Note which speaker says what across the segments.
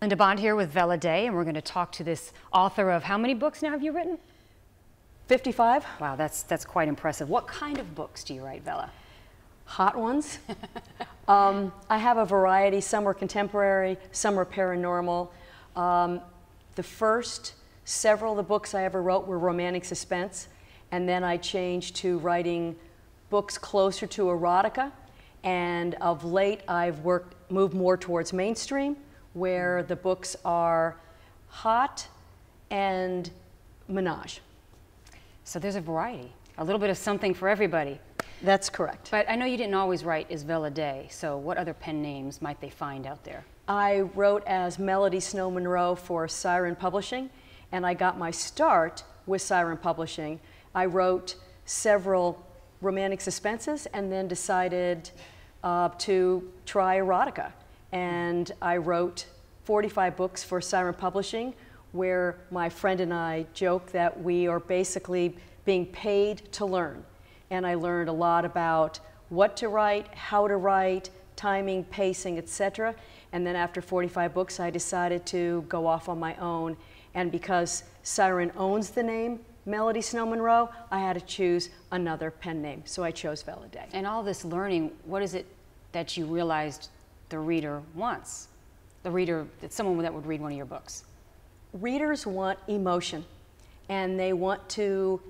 Speaker 1: Linda Bond here with Vella Day, and we're going to talk to this author of how many books now have you written?
Speaker 2: 55.
Speaker 1: Wow, that's quite impressive. What kind of books do you write, Vella?
Speaker 2: Hot ones. I have a variety. Some are contemporary, some are paranormal. The first several of the books I ever wrote were romantic suspense, and then I changed to writing books closer to erotica, and of late I've moved more towards mainstream, where the books are hot and menage.
Speaker 1: So there's a variety, a little bit of something for everybody.
Speaker 2: That's correct.
Speaker 1: But I know you didn't always write as Vella Day, so what other pen names might they find out there?
Speaker 2: I wrote as Melody Snow Monroe for Siren Publishing, and I got my start with Siren Publishing. I wrote several romantic suspenses and then decided to try erotica. And I wrote 45 books for Siren Publishing, where my friend and I joke that we are basically being paid to learn. And I learned a lot about what to write, how to write, timing, pacing, etc. And then after 45 books, I decided to go off on my own. And because Siren owns the name Melody Snow Monroe, I had to choose another pen name. So I chose Vella Day.
Speaker 1: And all this learning, what is it that you realized the reader wants? The reader, someone that would read one of your books.
Speaker 2: Readers want emotion, and they want to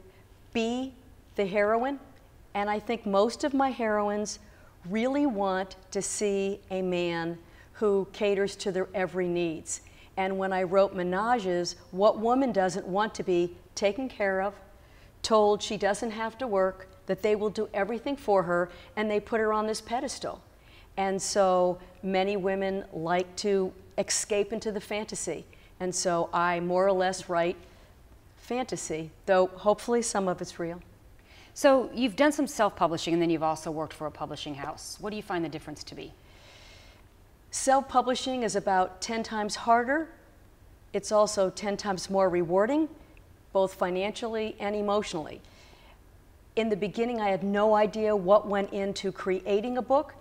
Speaker 2: be the heroine, and I think most of my heroines really want to see a man who caters to their every needs. And when I wrote Menages, what woman doesn't want to be taken care of, told she doesn't have to work, that they will do everything for her, and they put her on this pedestal. And so many women like to escape into the fantasy. And so I more or less write fantasy, though hopefully some of it's real.
Speaker 1: So you've done some self-publishing, and then you've also worked for a publishing house. What do you find the difference to be?
Speaker 2: Self-publishing is about 10 times harder. It's also 10 times more rewarding, both financially and emotionally. In the beginning, I had no idea what went into creating a book,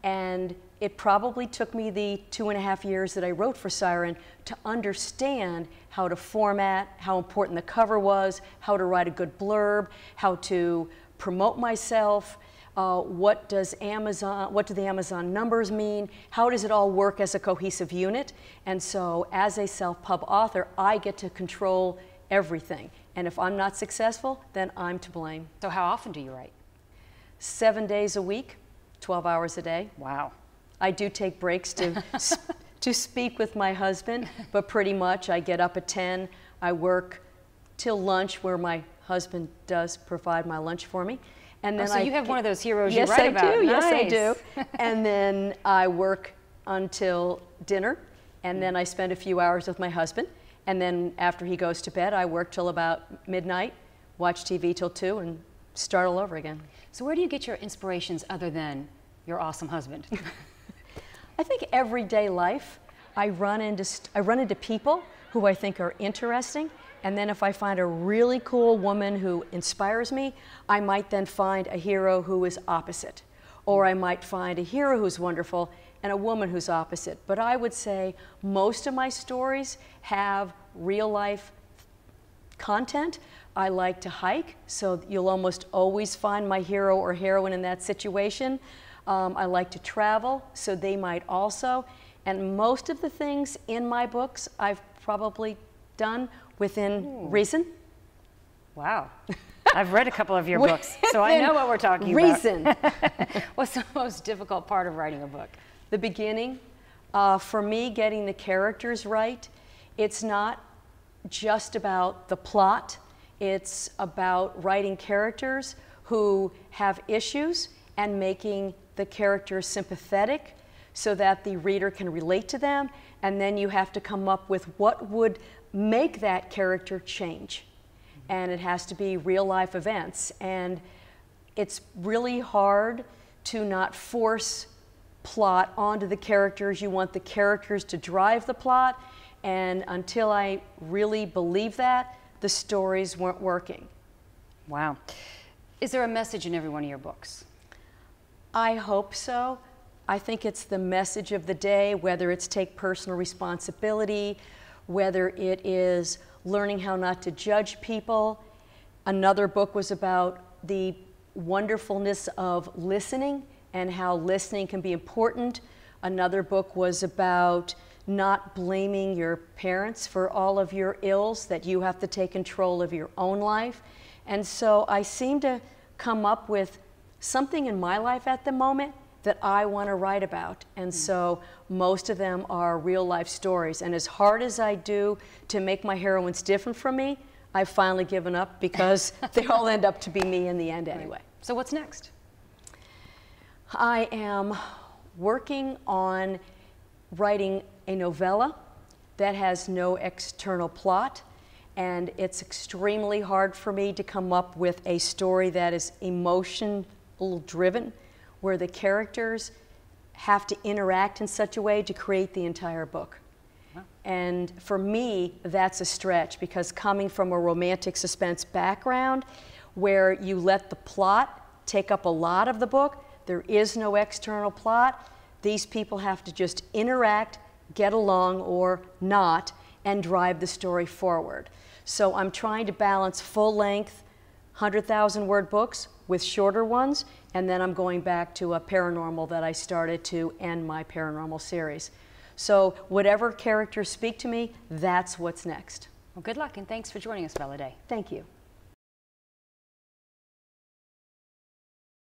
Speaker 2: and it probably took me the 2.5 years that I wrote for Siren to understand how to format, how important the cover was, how to write a good blurb, how to promote myself, what do the Amazon numbers mean, how does it all work as a cohesive unit. And so as a self-pub author, I get to control everything. And if I'm not successful, then I'm to blame.
Speaker 1: So how often do you write?
Speaker 2: 7 days a week, 12 hours a day.
Speaker 1: Wow.
Speaker 2: I do take breaks to speak with my husband, but pretty much I get up at 10, I work till lunch, where my husband does provide my lunch for me. And then
Speaker 1: so you have one of those heroes
Speaker 2: you
Speaker 1: write about.
Speaker 2: Yes, I
Speaker 1: Nice.
Speaker 2: do. And then I work until dinner, and then I spend a few hours with my husband. And then after he goes to bed, I work till about midnight, watch TV till 2, and start all over again.
Speaker 1: So where do you get your inspirations other than your awesome husband?
Speaker 2: I think everyday life, I run into people who I think are interesting, and then if I find a really cool woman who inspires me, I might then find a hero who is opposite. Or I might find a hero who's wonderful and a woman who's opposite. But I would say most of my stories have real life content. I like to hike, so you'll almost always find my hero or heroine in that situation. I like to travel, so they might also. And most of the things in my books I've probably done within reason.
Speaker 1: Wow. I've read a couple of your books, so I know what we're talking about.
Speaker 2: Reason.
Speaker 1: What's the most difficult part of writing a book?
Speaker 2: The beginning. For me, getting the characters right. It's not just about the plot. It's about writing characters who have issues and making the characters sympathetic so that the reader can relate to them, and then you have to come up with what would make that character change. And it has to be real life events. And it's really hard to not force plot onto the characters. You want the characters to drive the plot, and until I really believe that, the stories weren't working.
Speaker 1: Wow. Is there a message in every one of your books?
Speaker 2: I hope so. I think it's the message of the day, whether it's take personal responsibility, whether it is learning how not to judge people. Another book was about the wonderfulness of listening and how listening can be important. Another book was about not blaming your parents for all of your ills, that you have to take control of your own life. And so I seem to come up with something in my life at the moment that I want to write about. And so most of them are real life stories. And as hard as I do to make my heroines different from me, I've finally given up because they all end up to be me in the end anyway.
Speaker 1: So what's next?
Speaker 2: I am working on writing a novella that has no external plot, and it's extremely hard for me to come up with a story that is emotional driven, where the characters have to interact in such a way to create the entire book. Wow. And for me, that's a stretch, because coming from a romantic suspense background where you let the plot take up a lot of the book, there is no external plot. These people have to just interact, get along or not, and drive the story forward. So I'm trying to balance full-length 100,000-word books with shorter ones, and then I'm going back to a paranormal that I started to end my paranormal series. So whatever characters speak to me, that's what's next.
Speaker 1: Well, good luck, and thanks for joining us, Vella Day.
Speaker 2: Thank you.